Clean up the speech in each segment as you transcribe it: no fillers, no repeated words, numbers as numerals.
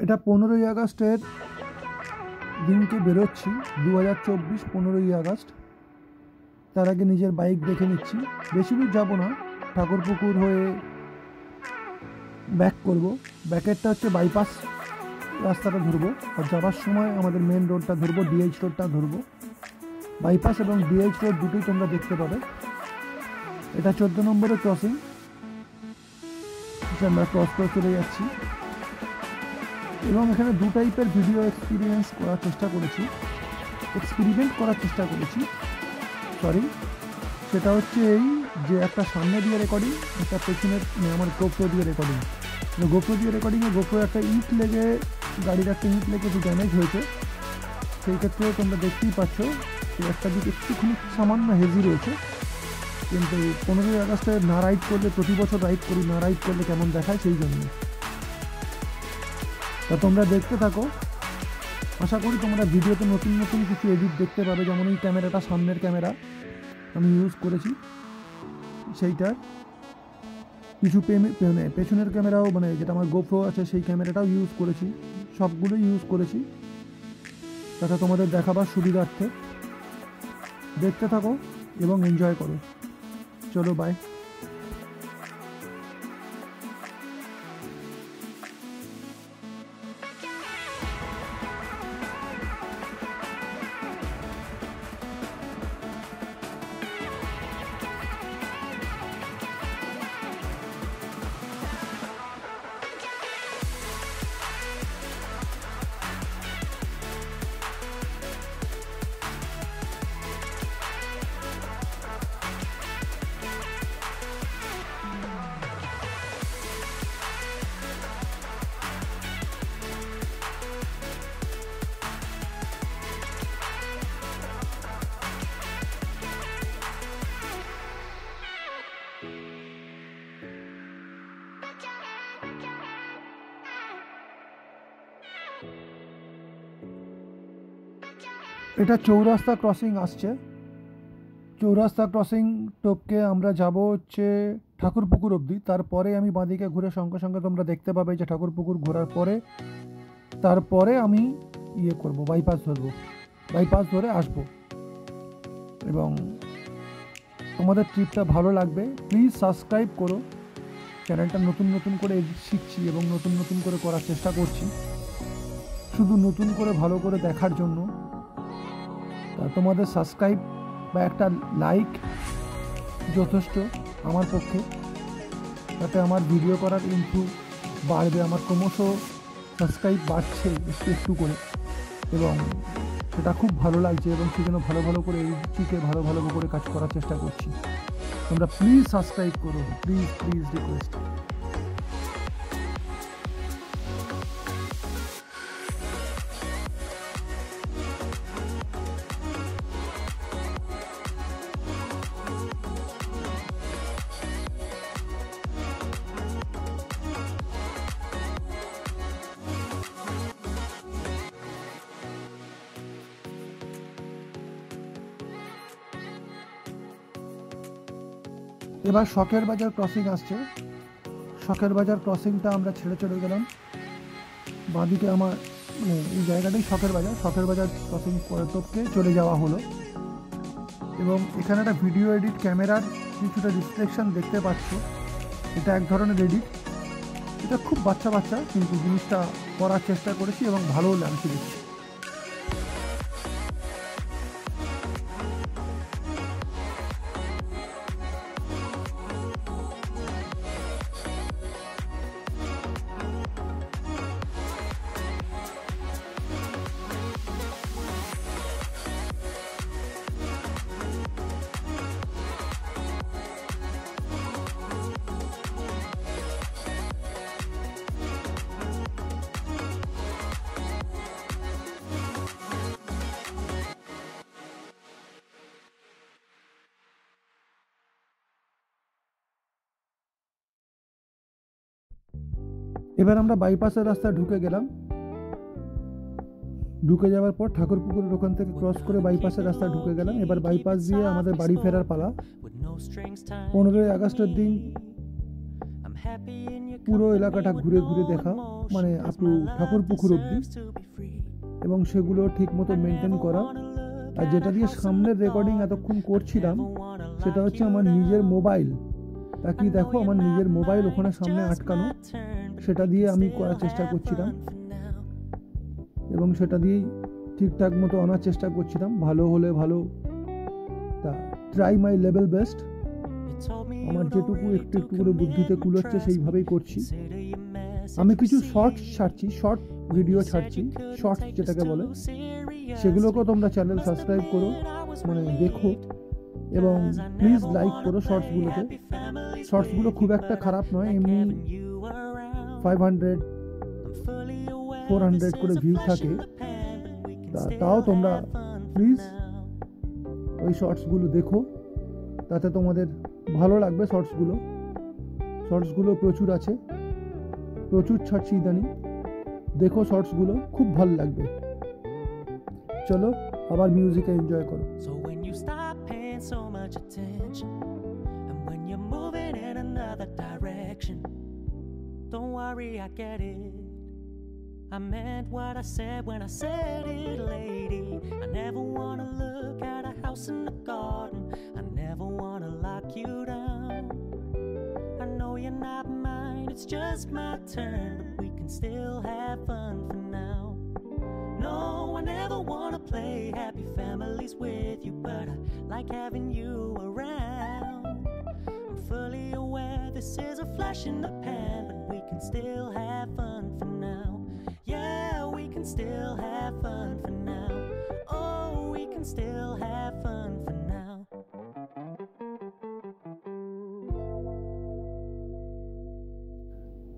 এটা 15ই আগস্টের দিনকে বেরোচ্ছি, 2024 15ই আগস্ট। তার আগে নিজের বাইক দেখে নিচ্ছি। বেশি দূর যাবো না, ঠাকুরপুকুর হয়ে ব্যাক করব। ব্যাকেরটা হচ্ছে বাইপাস রাস্তাটা ধরবো, আর যাবার সময় আমাদের মেন রোডটা ধরবো, ডিএইচ রোডটা ধরবো। বাইপাস এবং ডিএইচ রোড দুটোই তোমরা দেখতে পাবে। এটা 14 নম্বরের ক্রসিং, আমরা ক্রস করে চলে যাচ্ছি। এবং এখানে দু টাইপের ভিডিও এক্সপিরিমেন্ট করার চেষ্টা করেছি। সেটা হচ্ছে এই যে একটা সামনে দিয়ে রেকর্ডিং, একটা পেছনের আমার গোপ্রো দিয়ে রেকর্ডিং। গোপ্রো একটা ইট লেগে, গাড়ির একটা ইট লেগে একটু ড্যামেজ হয়েছে। সেই ক্ষেত্রে তোমরা দেখতেই পাচ্ছ একটা দিক একটুখানি সামান্য হেজি রয়েছে। কিন্তু 15ই আগস্টে না রাইড করলে, প্রতি বছর রাইড করি, না রাইড করলে কেমন দেখায় সেই জন্য। তা তোমরা দেখতে থাকো, আশা করি তোমরা ভিডিওতে নতুন নতুন কিছু এডিট দেখতে পাবে। যেমন এই ক্যামেরাটা, সামনের ক্যামেরা আমি ইউজ করেছি, সেইটার কিছু পেছনের ক্যামেরাও, মানে যেটা আমার গোপ্রো আছে সেই ক্যামেরাটাও ইউজ করেছি, সবগুলোই ইউজ করেছি, যাতে তোমাদের দেখাবার সুবিধার্থে। দেখতে থাকো এবং এনজয় করো। চলো, বাই। এটা চৌরাস্তা ক্রসিং আসছে। চৌরাস্তা ক্রসিং টপকে আমরা যাব হচ্ছে ঠাকুরপুকুর অবধি। তারপরে আমি বাঁদিকে ঘুরে সঙ্গে সঙ্গে তোমরা দেখতে পাবে যে ঠাকুরপুকুর ঘোরার পরে, তারপরে আমি করব, বাইপাস ধরে আসবো। এবং তোমাদের ট্রিপটা ভালো লাগবে। প্লিজ সাবস্ক্রাইব করো। চ্যানেলটা নতুন করে শিখছি এবং নতুন করে করার চেষ্টা করছি, শুধু নতুন করে ভালো করে দেখার জন্য। তোমাদের সাবস্ক্রাইব বা একটা লাইক যথেষ্ট আমার পক্ষে, তাতে আমার ভিডিও করার ইমপ্রুভ বাড়বে। আমার ক্রমশ সাবস্ক্রাইব বাড়ছে একটু করে, এবং সেটা খুব ভালো লাগছে। এবং সেজন্য ভালো করে এই চিকে ভালো করে কাজ করার চেষ্টা করছি। তোমরা প্লিজ সাবস্ক্রাইব করো, প্লিজ রিকোয়েস্ট। এবার শখের বাজার ক্রসিং আসছে। শখের বাজার ক্রসিংটা আমরা ছেড়ে চলে গেলাম। বাঁদিকে আমার এই জায়গাটাই শখের বাজার ক্রসিং করে টপকে চলে যাওয়া হলো। এবং এখানে একটা ভিডিও এডিট, ক্যামেরার কিছুটা রিফ্লেকশন দেখতে পাচ্ছ। এটা এক ধরনের এডিট, এটা খুব বাচ্চা, কিন্তু জিনিসটা করার চেষ্টা করেছি এবং ভালোও লাগছে দেখছি। এবার আমরা বাইপাসের রাস্তায় ঢুকে গেলাম। ঢুকে যাওয়ার পর ঠাকুরপুকুরের ওখান থেকে ক্রস করে বাইপাসের রাস্তায় ঢুকে গেলাম। এবার বাইপাস দিয়ে আমাদের বাড়ি ফেরার পালা। 15ই আগস্টের দিন পুরো এলাকাটা ঘুরে ঘুরে দেখা, মানে আপ টু ঠাকুরপুকুর অবধি, এবং সেগুলো ঠিক মতো মেনটেন করা। আর যেটা দিয়ে সামনের রেকর্ডিং এতক্ষণ করছিলাম সেটা হচ্ছে আমার নিজের মোবাইল। তাকিয়ে দেখো, আমার নিজের মোবাইল ওখানে সামনে আটকানো, সেটা দিয়ে আমি করার চেষ্টা করছিলাম এবং সেটা দিয়েই ঠিকঠাক মতো আনার চেষ্টা করছিলাম। ভালো হলে ভালো, তা ট্রাই মাই লেভেল বেস্ট। আমার যেটুকু একটু একটু করে বুদ্ধিতে কুলোচ্ছে সেইভাবেই করছি। আমি কিছু শর্টস ছাড়ছি, শর্ট ভিডিও ছাড়ছি, শর্টস যেটাকে বলে, সেগুলোকেও তোমরা চ্যানেল সাবস্ক্রাইব করো, মানে দেখো, এবং প্লিজ লাইক করো শর্টসগুলোকে। শর্টসগুলো খুব একটা খারাপ নয়, এমনি 500-400 করে ভিউ থাকে, তাও তোমরা প্লিজ ওই শর্টসগুলো দেখো, তাতে তোমাদের ভালো লাগবে। শর্টসগুলো প্রচুর আছে, প্রচুর ছাড়ছি ইদানিং, দেখো শর্টসগুলো, খুব ভালো লাগবে। চলো আবার মিউজিকে এনজয় করো। Don't worry, I get it. I meant what I said when I said it, lady. I never wanna look at a house in the garden. I never wanna lock you down. I know you're not mine, it's just my turn, but we can still have fun for now. No, I never wanna play happy families with you, but I like having you around. I'm fully aware this is a flash in the pan, but we can still have fun for now. Yeah, we can still have fun for now. Oh, we can still have fun for now.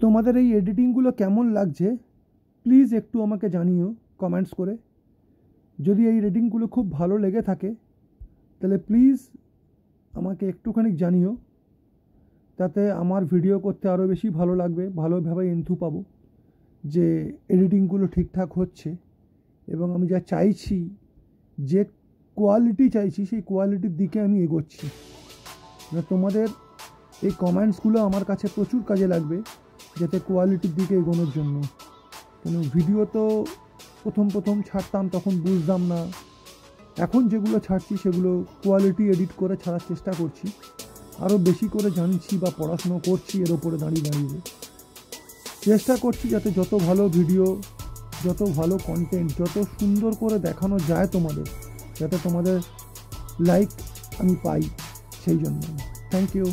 তোমাদের এই এডিটিংগুলো কেমন লাগছে please একটু আমাকে জানিও comments করে। যদি এই এডিটিংগুলো খুব ভালো লেগে থাকে তাহলে প্লিজ আমাকে একটুখানি জানিও, তাতে আমার ভিডিও করতে আরও বেশি ভালো লাগবে, ভালোভাবে এন্থু পাবো যে এডিটিংগুলো ঠিকঠাক হচ্ছে এবং আমি যা চাইছি, যে কোয়ালিটি চাইছি, সেই কোয়ালিটির দিকে আমি এগোচ্ছি। তোমাদের এই কমেন্টসগুলো আমার কাছে প্রচুর কাজে লাগবে যাতে কোয়ালিটির দিকে এগোনোর জন্য। কেন ভিডিও তো প্রথম ছাড়তাম তখন বুঝতাম না, এখন যেগুলো ছাড়ছি সেগুলো কোয়ালিটি এডিট করে ছাড়ার চেষ্টা করছি, আরও বেশি করে জানছি বা পড়াশুনো করছি, এর ওপরে দাঁড়িয়ে চেষ্টা করছি যাতে যত ভালো ভিডিও, যত ভালো কন্টেন্ট, যত সুন্দর করে দেখানো যায় তোমাদের, যাতে তোমাদের লাইক আমি পাই, সেই জন্য থ্যাংক ইউ।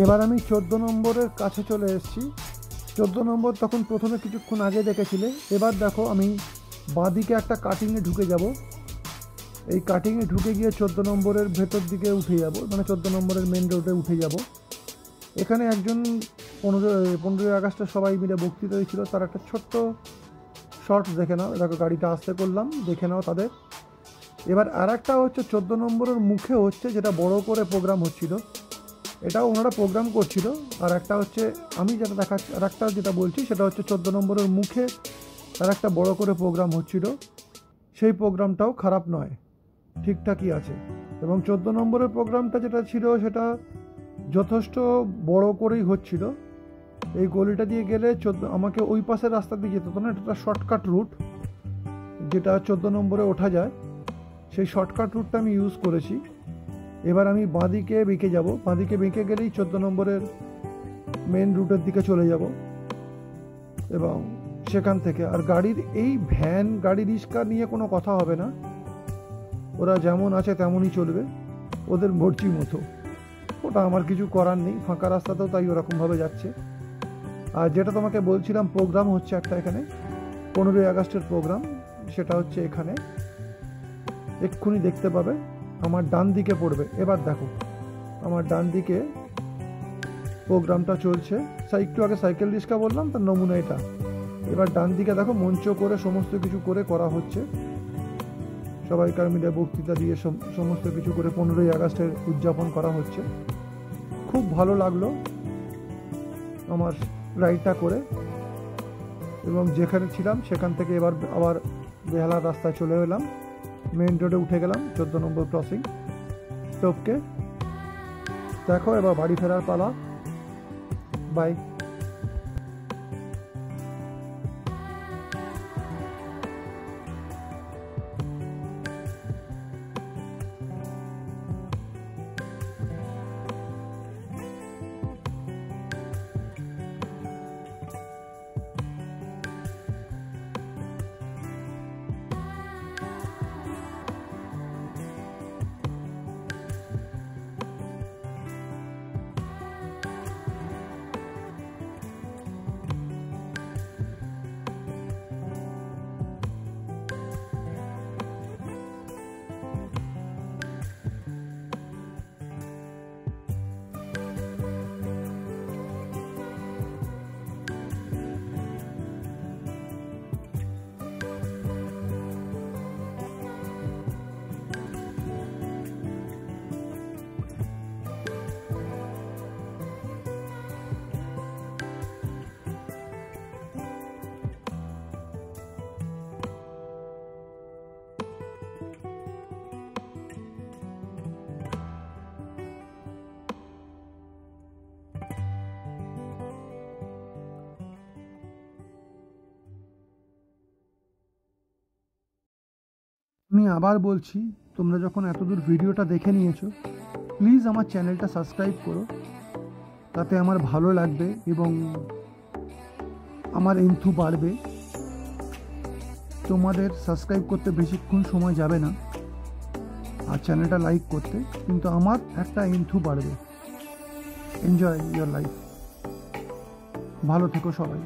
এবার আমি 14 নম্বরের কাছে চলে এসেছি। 14 নম্বর তখন প্রথমে কিছুক্ষণ আগে দেখেছিলে, এবার দেখো আমি বাঁদিকে একটা কাটিংয়ে ঢুকে যাব। এই কাটিংয়ে ঢুকে গিয়ে 14 নম্বরের ভেতর দিকে উঠে যাব, মানে 14 নম্বরের মেন রোডে উঠে যাব। এখানে একজন 15ই আগস্টে সবাই মিলে বক্তৃতা দিয়েছিল, তার একটা ছোট্ট শর্টস দেখে নাও। দেখো গাড়িটা আসতে করলাম, দেখে নাও তাদের। এবার আর একটা হচ্ছে 14 নম্বরের মুখে হচ্ছে, যেটা বড় করে প্রোগ্রাম হচ্ছিল, এটাও ওনারা প্রোগ্রাম করছিল। আর একটা হচ্ছে আমি যেটা দেখাচ্ছি, আর একটা যেটা বলছি সেটা হচ্ছে 14 নম্বরের মুখে আর একটা বড় করে প্রোগ্রাম হচ্ছিল, সেই প্রোগ্রামটাও খারাপ নয়, ঠিকঠাকই আছে। এবং 14 নম্বরের প্রোগ্রামটা যেটা ছিল সেটা যথেষ্ট বড় করেই হচ্ছিল। এই গলিটা দিয়ে গেলে আমাকে ওই পাশের রাস্তা দিয়ে যেতে হতো না, এটা একটা শর্টকাট রুট, যেটা 14 নম্বরে ওঠা যায়, সেই শর্টকাট রুটটা আমি ইউজ করেছি। এবার আমি বাঁদিকে বেঁকে যাব, বাঁদিকে বেঁকে গেলেই 14 নম্বরের মেন রুটের দিকে চলে যাব। এবং সেখান থেকে আর গাড়ির এই ভ্যান গাড়ি রিক্সা নিয়ে কোনো কথা হবে না, ওরা যেমন আছে তেমনই চলবে, ওদের মর্জি মতো। ওটা আমার কিছু করার নেই, ফাঁকা রাস্তাতেও তাই ওরকমভাবে যাচ্ছে। আর যেটা তোমাকে বলছিলাম প্রোগ্রাম হচ্ছে একটা এখানে 15ই আগস্টের প্রোগ্রাম, সেটা হচ্ছে এখানে এক্ষুনি দেখতে পাবে, আমার ডান দিকে পড়বে। এবার দেখো আমার ডান দিকে প্রোগ্রামটা চলছে, একটু আগে সাইকেল রিক্সা বললাম তার নমুনা এটা। এবার ডান দিকে দেখো মঞ্চ করে সমস্ত কিছু করে করা হচ্ছে, সবাইকার মিলে বক্তৃতা দিয়ে সমস্ত কিছু করে 15ই আগস্টের উদযাপন করা হচ্ছে। খুব ভালো লাগলো আমার রাইডটা করে, এবং যেখানে ছিলাম সেখান থেকে এবার আবার বেহালার রাস্তায় চলে এলাম, মেইন রোডে উঠে গেলাম 14 নম্বর ক্রসিং টপকে। দেখো এবার বাড়ি ফেরার পালা। বাই। আমি আবার বলছি, তোমরা যখন এতদূর ভিডিওটা দেখে নিয়েছো, প্লিজ আমার চ্যানেলটা সাবস্ক্রাইব করো, তাতে আমার ভালো লাগবে এবং আমার এন্থু বাড়বে। তোমাদের সাবস্ক্রাইব করতে বেশিক্ষণ সময় যাবে না, আর চ্যানেলটা লাইক করতে, কিন্তু আমার একটা এন্থু বাড়বে। Enjoy your life. ভালো থেকো সবাই।